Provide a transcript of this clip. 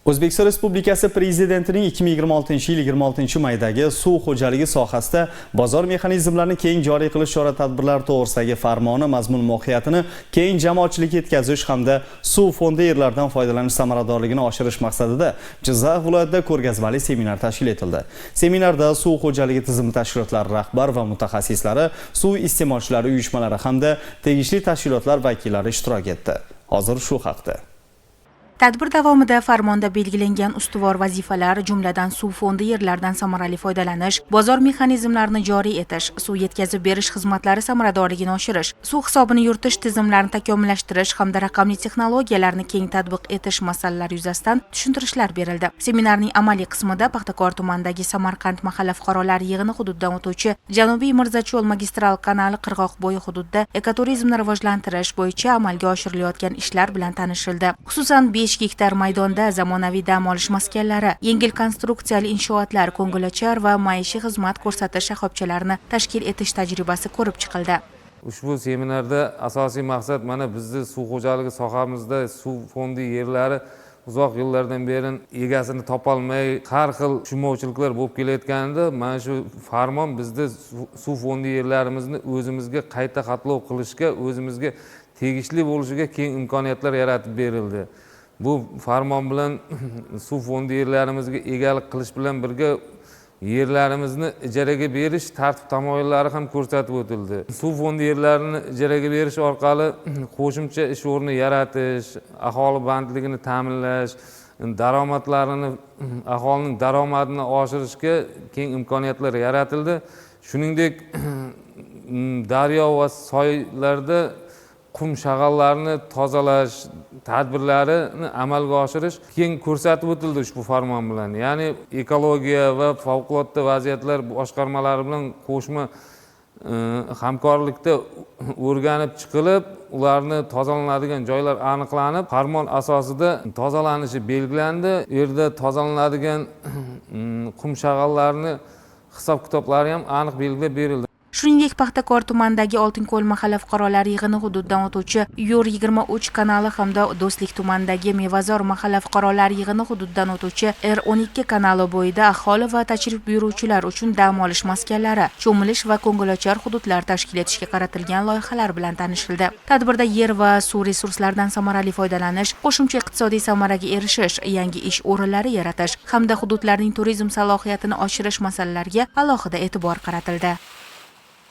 O'zbekiston Respublikasi Prezidentining 2026-yil 26-maydagi suv xo'jaligi sohasida bozor mexanizmlarini keng joriy qilish chora-tadbirlari to'g'risidagi farmoni mazmun mohiyatini keng jamoatchilikka yetkazish hamda suv fondi yerlaridan foydalanish samaradorligini oshirish maqsadida Jizzax viloyatida ko'rgazmali seminar tashkil etildi. Seminarda suv xo'jaligi tizimi tashkilotlari rahbar va mutaxassislari, suv iste'molchilari uyushmalari hamda tegishli tashkilotlar vakillari ishtirok etdi. Hozir shu haqda. Tadbir davomida farmonda belgilangan ustuvor vazifalar, jumladan suv fondi yerlaridan samarali foydalanish, bozor mexanizmlarini joriy etish, suv yetkazib berish xizmatlari samaradorligini oshirish, suv hisobini yuritish tizimlarini takomillashtirish hamda raqamli texnologiyalarni keng tatbiq etish masalalari yuzasidan tushuntirishlar berildi. Seminarning amaliy qismida Paxtakor tumanidagi Samarqand mahalla fuqarolari yig'ini hududidan o'tuvchi Janubiy Mirzacho'l magistral kanali qirg'oqbo'yi hududida ekoturizmni rivojlantirish bo'yicha amalga oshirilayotgan ishlar bilan tanishildi. Xususan 5 gektar maydonda zamonaviy dam olish maskanlari, yengil konstruksiyali inshootlar, ko'ngilochar va maishiy xizmat ko'rsatish shoxobchalarini tashkil etish tajribasi ko'rib chiqildi. Ushbu seminarda asosiy maqsad mana bizning suv xo'jaligi sohamizda suv fondi yerlari uzoq yillardan beri egasini topolmay har xil tushunmovchiliklar bo'lib kelayotganida mana shu farmon bizning suv fondi yerlarimizni o'zimizga qayta xatlov qilishga, o'zimizga tegishli bo'lishiga keng imkoniyatlar yaratib berildi. Bu farmon bilan suv fondi yerlarimizga egalik qilish bilan birga yerlarimizni ijaraga berish tartib-tamoyillari ham ko'rsatib o'tildi. Suv fondi yerlarini ijaraga berish orqali qo'shimcha ish o'rni yaratish, aholi bandligini ta'minlash, aholining daromadini oshirishga keng imkoniyatlar yaratildi. Shuningdek, daryo va soylarda qum shag'allarni tozalash tadbirlarini amalga oshirish keng ko'rsatib o'tildi ushbu farmon bilan. Ya'ni ekologiya va favqulodda vaziyatlar boshqarmalari bilan qo'shma hamkorlikda o'rganib chiqilib, ularni tozalanadigan joylar aniqlanib, farmon asosida tozalanishi belgilandi. U yerda tozalanadigan qum shag'allarni hisob-kitoblari ham aniq belgilab berildi. Shuningdek, Paxtakor tumanidagi Oltinko'l mahalla fuqarolari yig'ini hududidan o'tuvchi Yo'l 23 kanali hamda Do'stlik tumanidagi Mevazor mahalla fuqarolari yig'ini hududidan o'tuvchi R12 kanali bo'yida aholi va tashrif buyuruvchilar uchun dam olish maskanlari, cho'milish va ko'ngilochar hududlar tashkil etishga qaratilgan loyihalar bilan tanishildi. Tadbirda yer va suv resurslaridan samarali foydalanish, qo'shimcha iqtisodiy samaraga erishish, yangi ish o'rinlari yaratish hamda hududlarning turizm salohiyatini oshirish masalalariga alohida e'tibor qaratildi.